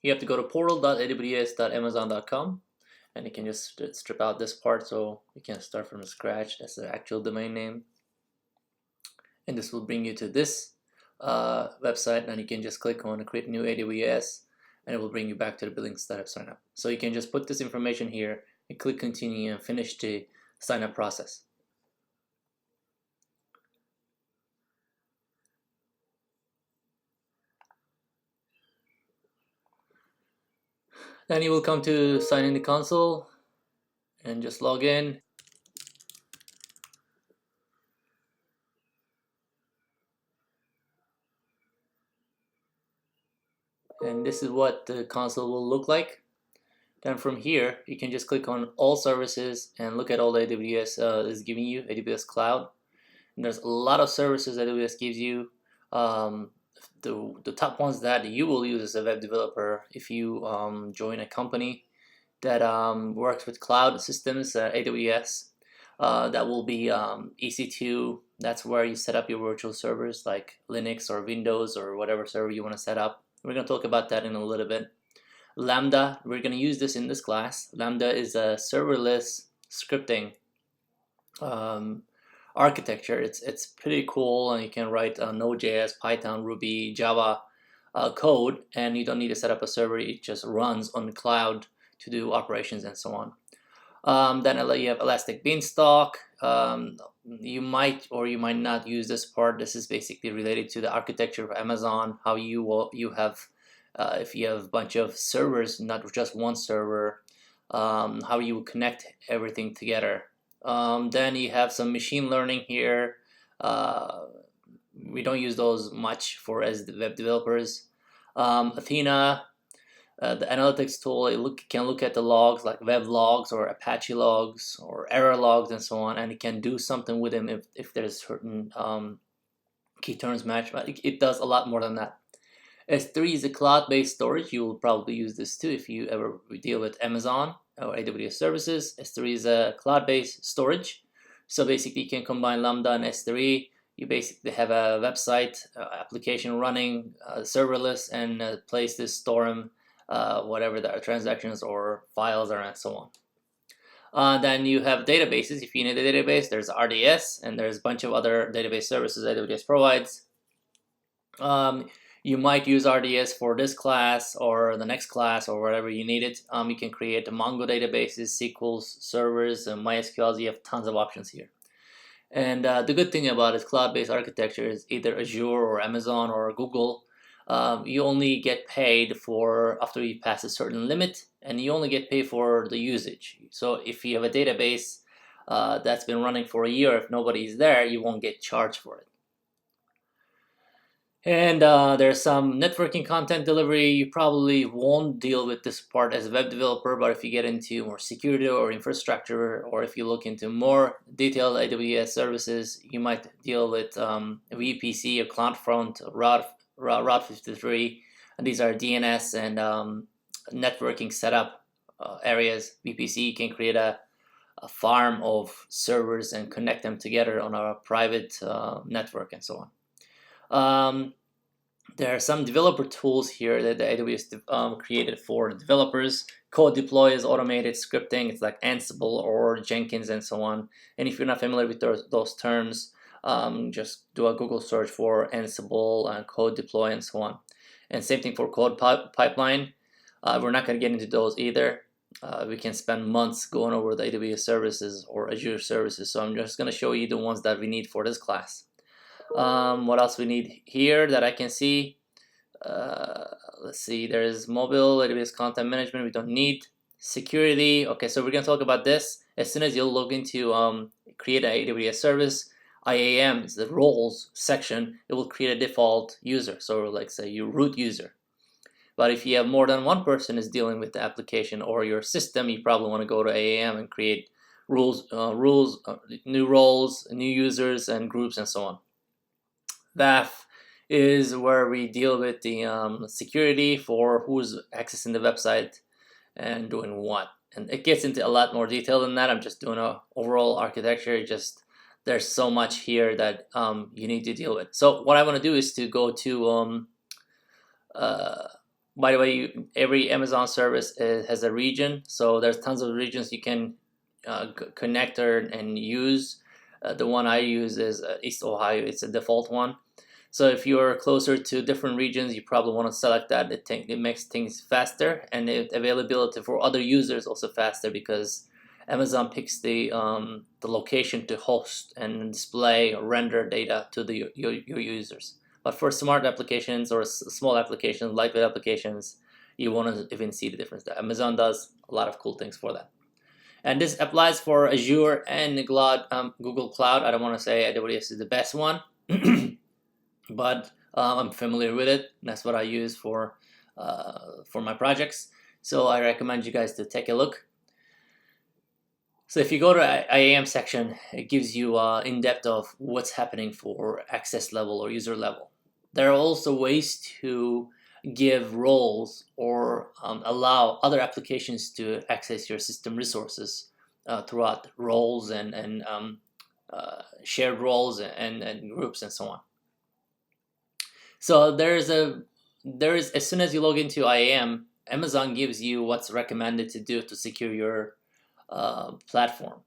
You have to go to portal.aws.amazon.com, and you can just strip out this part so you can start from scratch. That's the actual domain name, and this will bring you to this website, and you can just click on create new AWS, and it will bring you back to the billing startup sign up. So you can just put this information here and click continue and finish the sign up process. Then you will come to sign in the console and just log in. And this is what the console will look like. Then from here, you can just click on all services and look at all the AWS is giving you, AWS Cloud. And there's a lot of services that AWS gives you. The top ones that you will use as a web developer if you join a company that works with cloud systems, AWS, that will be EC2. That's where you set up your virtual servers like Linux or Windows or whatever server you want to set up. We're going to talk about that in a little bit. Lambda, we're going to use this in this class. Lambda is a serverless scripting architecture. It's pretty cool, and you can write Node.js, Python, Ruby, Java code, and you don't need to set up a server. It just runs on the cloud to do operations and so on. Then you have Elastic Beanstalk. You might or you might not use this part. This is basically related to the architecture of Amazon, how you have if you have a bunch of servers, not just one server, how you connect everything together. Then you have some machine learning here. We don't use those much for as the web developers. Athena, the analytics tool, can look at the logs like web logs or Apache logs or error logs and so on, and it can do something with them if there's certain key terms match. But it does a lot more than that. S3 is a cloud-based storage. You will probably use this too if you ever deal with Amazon or AWS services. S3 is a cloud-based storage. So basically you can combine Lambda and S3. You basically have a website application running serverless and place this, store them, whatever the transactions or files are and so on. Then you have databases. If you need a database, there's RDS and there's a bunch of other database services AWS provides. You might use RDS for this class or the next class or whatever you need it. You can create Mongo databases, SQL servers, and MySQL. You have tons of options here. And the good thing about this cloud-based architecture is either Azure or Amazon or Google. You only get paid for after you pass a certain limit, and you only get paid for the usage. So if you have a database that's been running for a year, if nobody's there, you won't get charged for it. And there's some networking content delivery. You probably won't deal with this part as a web developer, but if you get into more security or infrastructure, or if you look into more detailed AWS services, you might deal with VPC or CloudFront, Route 53. And these are DNS and networking setup areas. VPC can create a farm of servers and connect them together on a private network and so on. There are some developer tools here that the AWS created for developers. Code deploy is automated scripting. It's like Ansible or Jenkins and so on. And if you're not familiar with those terms, just do a Google search for Ansible and code deploy and so on. And same thing for code pipeline. We're not going to get into those either. We can spend months going over the AWS services or Azure services. So I'm just going to show you the ones that we need for this class. What else we need here that I can see? Let's see, there's mobile, AWS content management, we don't need. Security, okay, so we're going to talk about this. As soon as you log into create an AWS service, IAM is the roles section, it will create a default user. So like say your root user. But if you have more than one person is dealing with the application or your system, you probably want to go to IAM and create new roles, new users and groups and so on. WAF is where we deal with the security for who's accessing the website and doing what. And it gets into a lot more detail than that. I'm just doing an overall architecture. There's so much here that you need to deal with. So what I want to do is to go to By the way, every Amazon service has a region, so there's tons of regions you can connect and use. The one I use is East Ohio. It's a default one. So if you're closer to different regions, you probably want to select that. It makes things faster, and availability for other users also faster, because Amazon picks the location to host and display or render data to your users. But for smart applications or small applications, lightweight applications, you won't even see the difference. Amazon does a lot of cool things for that. And this applies for Azure and Google Cloud. I don't want to say AWS is the best one, but I'm familiar with it. That's what I use for my projects. So I recommend you guys to take a look. So if you go to IAM section, it gives you in-depth of what's happening for access level or user level. There are also ways to give roles or allow other applications to access your system resources throughout roles and shared roles and groups and so on. So there is as soon as you log into IAM, Amazon gives you what's recommended to do to secure your platform.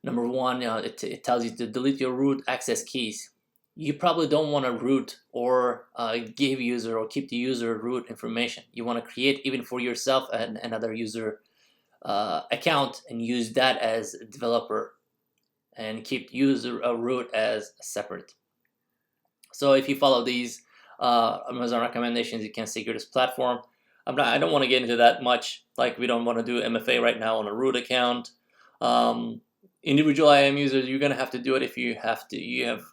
Number one, it tells you to delete your root access keys. You probably don't want to root or give user or keep the user root information. You want to create even for yourself another user account and use that as a developer, and keep user root as separate. So if you follow these Amazon recommendations, you can secure this platform. I don't want to get into that much. Like, we don't want to do MFA right now on a root account. Individual IAM users, you're gonna have to do it if you have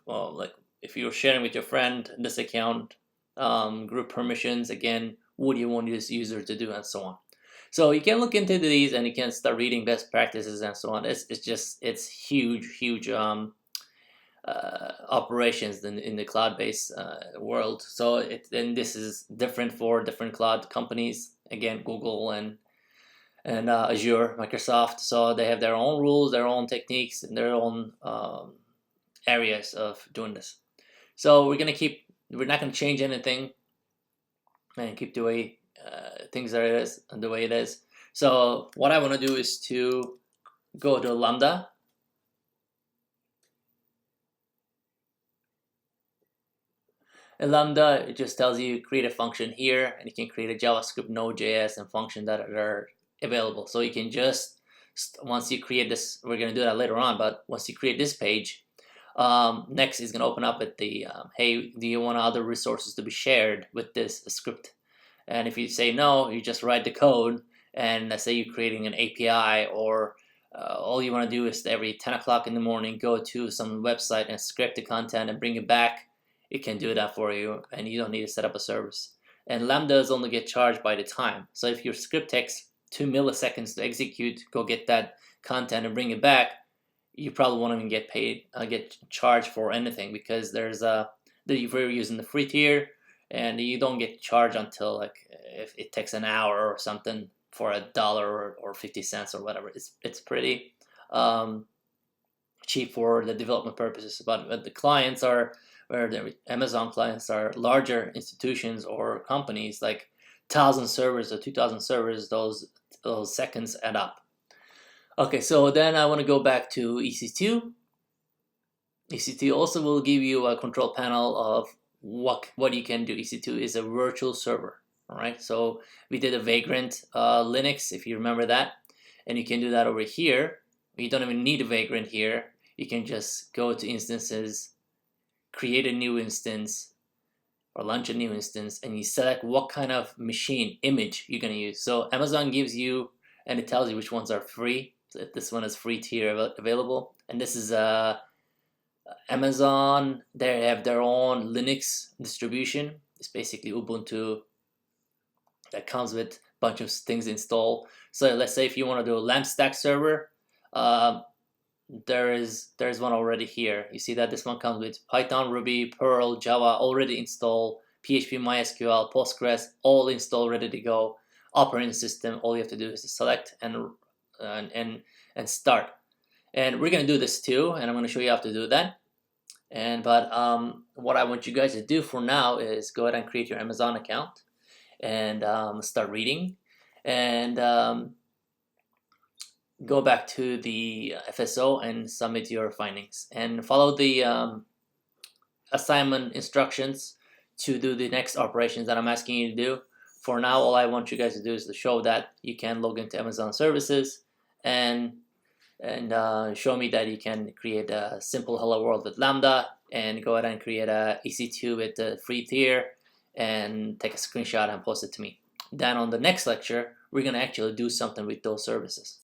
like if you're sharing with your friend this account, group permissions. Again, what do you want this user to do, and so on. So you can look into these and you can start reading best practices and so on. It's huge operations in the cloud-based world. So and this is different for different cloud companies. Again, Google and Azure, Microsoft. So they have their own rules, their own techniques, and their own areas of doing this. So we're not gonna change anything and keep the way things the way it is. So what I want to do is to go to Lambda. And Lambda, it just tells you create a function here, and you can create a JavaScript, Node.js, and function that are available. So you can just, once you create this, we're going to do that later on, but once you create this page, next is going to open up with the, hey, do you want other resources to be shared with this script? And if you say no, you just write the code, and let's say you're creating an API, or all you want to do is every 10 o'clock in the morning go to some website and scrape the content and bring it back. It can do that for you, and you don't need to set up a service. And Lambdas only get charged by the time. So if your script takes 2 milliseconds to execute, go get that content and bring it back, you probably won't even get charged for anything, because you're using the free tier, and you don't get charged until like if it takes an hour or something for $1 or 50 cents or whatever. It's pretty cheap for the development purposes. But the clients are, where the Amazon clients are larger institutions or companies, like 1,000 servers or 2,000 servers, those seconds add up. Okay, so then I want to go back to EC2. EC2 also will give you a control panel of what you can do. EC2 is a virtual server. All right, so we did a Vagrant Linux, if you remember that, and you can do that over here. You don't even need a Vagrant here. You can just go to instances, create a new instance, or launch a new instance, and you select what kind of machine image you're going to use. So Amazon gives you, and it tells you which ones are free. So this one is free tier available, and this is Amazon. They have their own Linux distribution. It's basically Ubuntu that comes with a bunch of things installed. So let's say if you want to do a LAMP stack server, there's one already here. You see that this one comes with Python, Ruby, Perl, Java already installed, PHP, MySQL, Postgres, all installed, ready to go. Operating system, all you have to do is to select and start. And we're gonna do this too, and I'm gonna show you how to do that. But what I want you guys to do for now is go ahead and create your Amazon account. and start reading, and go back to the FSO and submit your findings, and follow the assignment instructions to do the next operations that I'm asking you to do. For now, all I want you guys to do is to show that you can log into Amazon services and show me that you can create a simple hello world with Lambda, and go ahead and create a EC2 with the free tier and take a screenshot and post it to me. Then on the next lecture, we're going to actually do something with those services.